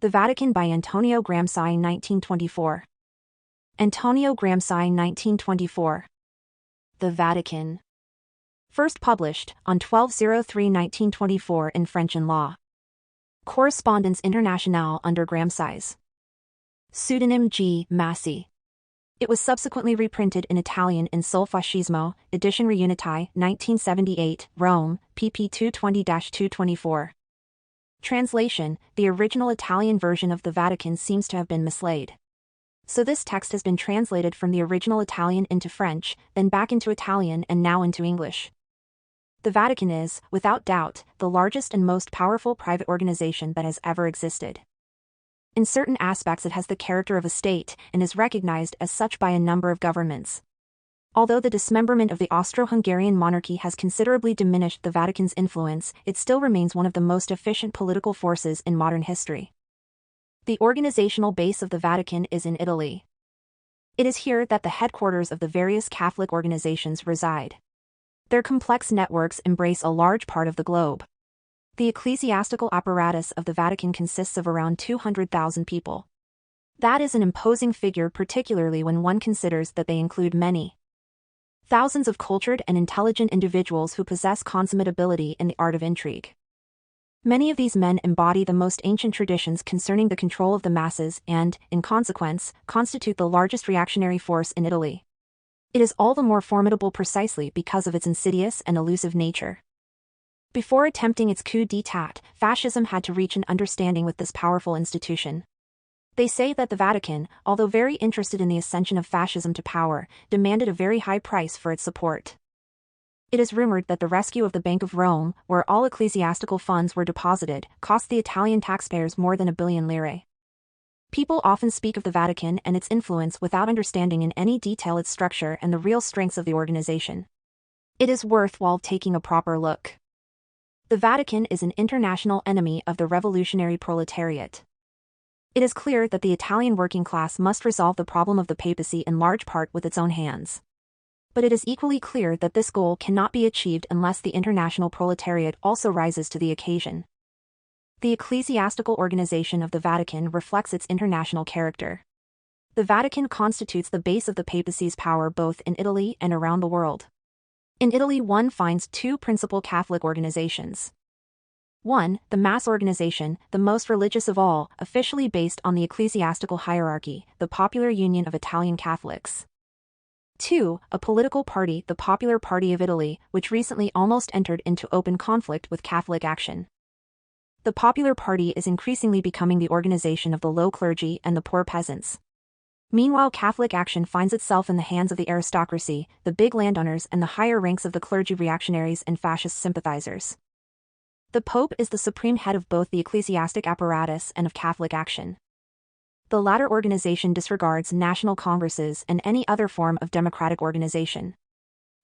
The Vatican by Antonio Gramsci 1924. Antonio Gramsci 1924. The Vatican. First published on 12/03/1924 in French and Law. Correspondence Internationale under Gramsci's pseudonym G. Massi. It was subsequently reprinted in Italian in Sul Fascismo, edition Reuniti, 1978, Rome, pp. 220-224. Translation: the original Italian version of the Vatican seems to have been mislaid. So this text has been translated from the original Italian into French, then back into Italian and now into English. The Vatican is, without doubt, the largest and most powerful private organization that has ever existed. In certain aspects it has the character of a state and is recognized as such by a number of governments. Although the dismemberment of the Austro-Hungarian monarchy has considerably diminished the Vatican's influence, it still remains one of the most efficient political forces in modern history. The organizational base of the Vatican is in Italy. It is here that the headquarters of the various Catholic organizations reside. Their complex networks embrace a large part of the globe. The ecclesiastical apparatus of the Vatican consists of around 200,000 people. That is an imposing figure, particularly when one considers that they include many thousands of cultured and intelligent individuals who possess consummate ability in the art of intrigue. Many of these men embody the most ancient traditions concerning the control of the masses and, in consequence, constitute the largest reactionary force in Italy. It is all the more formidable precisely because of its insidious and elusive nature. Before attempting its coup d'état, fascism had to reach an understanding with this powerful institution. They say that the Vatican, although very interested in the ascension of fascism to power, demanded a very high price for its support. It is rumored that the rescue of the Bank of Rome, where all ecclesiastical funds were deposited, cost the Italian taxpayers more than 1 billion lire. People often speak of the Vatican and its influence without understanding in any detail its structure and the real strengths of the organization. It is worthwhile taking a proper look. The Vatican is an international enemy of the revolutionary proletariat. It is clear that the Italian working class must resolve the problem of the papacy in large part with its own hands. But it is equally clear that this goal cannot be achieved unless the international proletariat also rises to the occasion. The ecclesiastical organization of the Vatican reflects its international character. The Vatican constitutes the base of the papacy's power both in Italy and around the world. In Italy one finds two principal Catholic organizations. 1. The Mass Organization, the most religious of all, officially based on the ecclesiastical hierarchy, the Popular Union of Italian Catholics. 2. A political party, the Popular Party of Italy, which recently almost entered into open conflict with Catholic Action. The Popular Party is increasingly becoming the organization of the low clergy and the poor peasants. Meanwhile, Catholic Action finds itself in the hands of the aristocracy, the big landowners, and the higher ranks of the clergy, reactionaries and fascist sympathizers. The Pope is the supreme head of both the ecclesiastic apparatus and of Catholic Action. The latter organization disregards national congresses and any other form of democratic organization.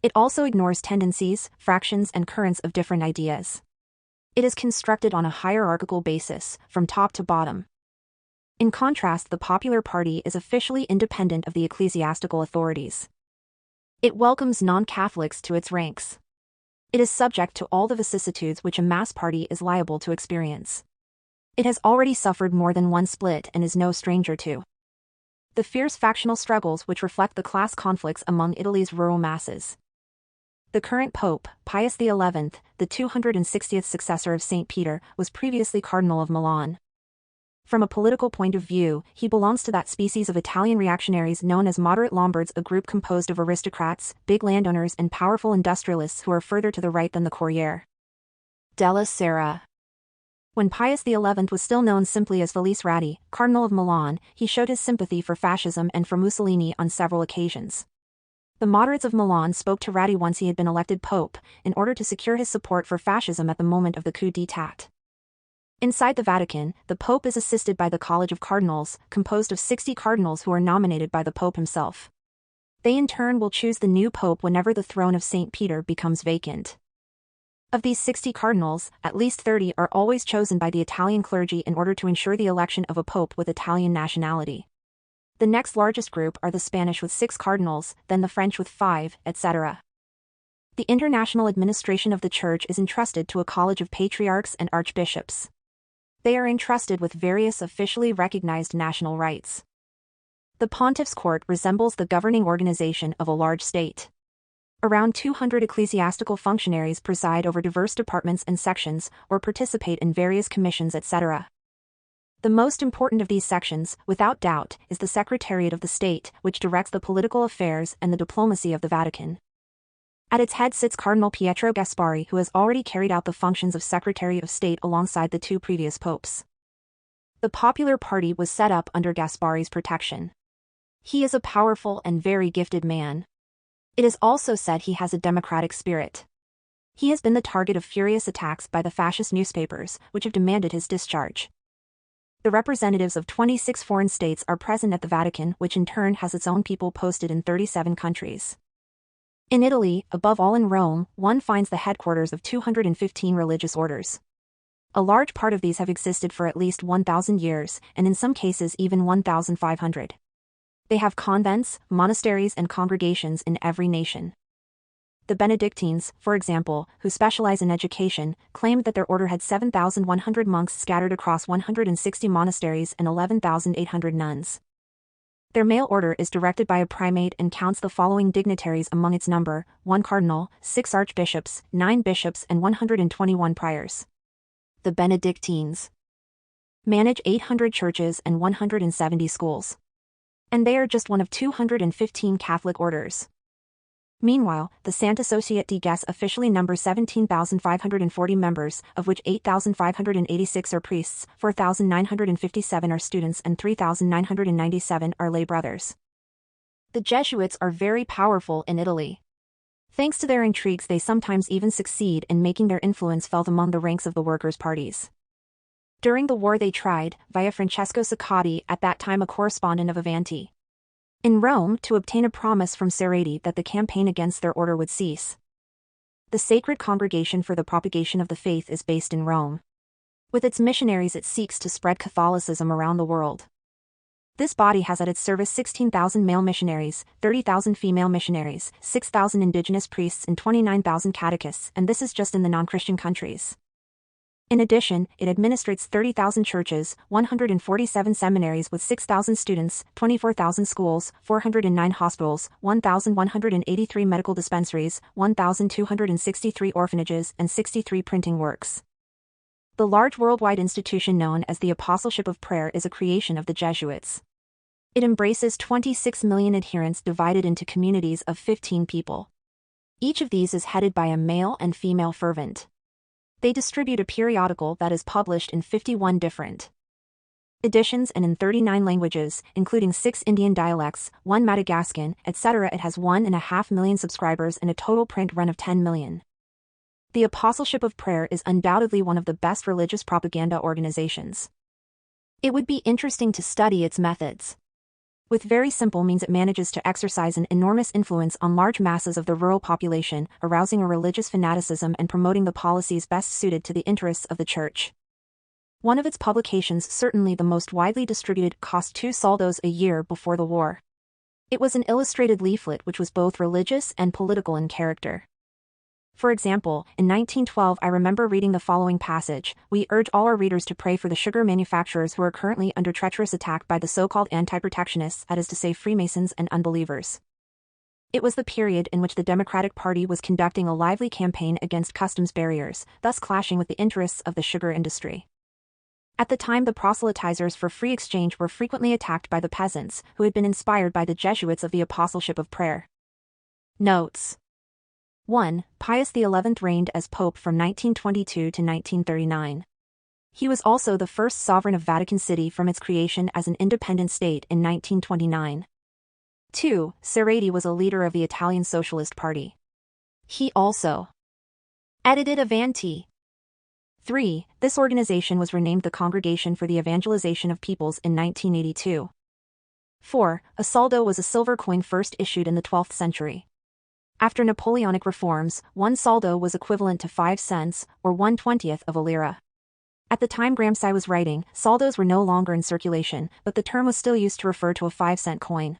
It also ignores tendencies, fractions, and currents of different ideas. It is constructed on a hierarchical basis, from top to bottom. In contrast, the Popular Party is officially independent of the ecclesiastical authorities. It welcomes non-Catholics to its ranks. It is subject to all the vicissitudes which a mass party is liable to experience. It has already suffered more than one split and is no stranger to the fierce factional struggles which reflect the class conflicts among Italy's rural masses. The current Pope, Pius XI, the 260th successor of St. Peter, was previously Cardinal of Milan. From a political point of view, he belongs to that species of Italian reactionaries known as moderate Lombards, a group composed of aristocrats, big landowners and powerful industrialists who are further to the right than the Corriere della Sera. When Pius XI was still known simply as Felice Ratti, Cardinal of Milan, he showed his sympathy for fascism and for Mussolini on several occasions. The moderates of Milan spoke to Ratti once he had been elected Pope, in order to secure his support for fascism at the moment of the coup d'état. Inside the Vatican, the Pope is assisted by the College of Cardinals, composed of 60 cardinals who are nominated by the Pope himself. They in turn will choose the new Pope whenever the throne of St. Peter becomes vacant. Of these 60 cardinals, at least 30 are always chosen by the Italian clergy in order to ensure the election of a Pope with Italian nationality. The next largest group are the Spanish with 6 cardinals, then the French with 5, etc. The international administration of the Church is entrusted to a college of patriarchs and archbishops. They are entrusted with various officially recognized national rights. The Pontiff's Court resembles the governing organization of a large state. Around 200 ecclesiastical functionaries preside over diverse departments and sections, or participate in various commissions, etc. The most important of these sections, without doubt, is the Secretariat of the State, which directs the political affairs and the diplomacy of the Vatican. At its head sits Cardinal Pietro Gasparri, who has already carried out the functions of Secretary of State alongside the two previous popes. The Popular Party was set up under Gasparri's protection. He is a powerful and very gifted man. It is also said he has a democratic spirit. He has been the target of furious attacks by the fascist newspapers, which have demanded his discharge. The representatives of 26 foreign states are present at the Vatican, which in turn has its own people posted in 37 countries. In Italy, above all in Rome, one finds the headquarters of 215 religious orders. A large part of these have existed for at least 1,000 years, and in some cases even 1,500. They have convents, monasteries and congregations in every nation. The Benedictines, for example, who specialize in education, claimed that their order had 7,100 monks scattered across 160 monasteries and 11,800 nuns. Their male order is directed by a primate and counts the following dignitaries among its number: 1 cardinal, 6 archbishops, 9 bishops and 121 priors. The Benedictines manage 800 churches and 170 schools. And they are just one of 215 Catholic orders. Meanwhile, the Santa Societe di Gesù officially numbers 17,540 members, of which 8,586 are priests, 4,957 are students and 3,997 are lay brothers. The Jesuits are very powerful in Italy. Thanks to their intrigues, they sometimes even succeed in making their influence felt among the ranks of the workers' parties. During the war they tried, via Francesco Saccotti, at that time a correspondent of Avanti, in Rome, to obtain a promise from Cerati that the campaign against their order would cease. The Sacred Congregation for the Propagation of the Faith is based in Rome. With its missionaries it seeks to spread Catholicism around the world. This body has at its service 16,000 male missionaries, 30,000 female missionaries, 6,000 indigenous priests and 29,000 catechists, and this is just in the non-Christian countries. In addition, it administrates 30,000 churches, 147 seminaries with 6,000 students, 24,000 schools, 409 hospitals, 1,183 medical dispensaries, 1,263 orphanages, and 63 printing works. The large worldwide institution known as the Apostleship of Prayer is a creation of the Jesuits. It embraces 26 million adherents divided into communities of 15 people. Each of these is headed by a male and female fervent. They distribute a periodical that is published in 51 different editions and in 39 languages, including 6 Indian dialects, 1 Madagascan, etc. It has 1.5 million subscribers and a total print run of 10 million. The Apostleship of Prayer is undoubtedly one of the best religious propaganda organizations. It would be interesting to study its methods. With very simple means it manages to exercise an enormous influence on large masses of the rural population, arousing a religious fanaticism and promoting the policies best suited to the interests of the Church. One of its publications, certainly the most widely distributed, cost 2 soldos a year before the war. It was an illustrated leaflet which was both religious and political in character. For example, in 1912 I remember reading the following passage: "We urge all our readers to pray for the sugar manufacturers who are currently under treacherous attack by the so-called anti-protectionists, that is to say Freemasons and unbelievers." It was the period in which the Democratic Party was conducting a lively campaign against customs barriers, thus clashing with the interests of the sugar industry. At the time the proselytizers for free exchange were frequently attacked by the peasants, who had been inspired by the Jesuits of the Apostleship of Prayer. Notes. 1. Pius XI reigned as Pope from 1922 to 1939. He was also the first sovereign of Vatican City from its creation as an independent state in 1929. 2. Cerati was a leader of the Italian Socialist Party. He also edited Avanti. 3. This organization was renamed the Congregation for the Evangelization of Peoples in 1982. 4. A soldo was a silver coin first issued in the 12th century. After Napoleonic reforms, 1 soldo was equivalent to 5 cents, or 1/20th of a lira. At the time Gramsci was writing, soldos were no longer in circulation, but the term was still used to refer to a 5-cent coin.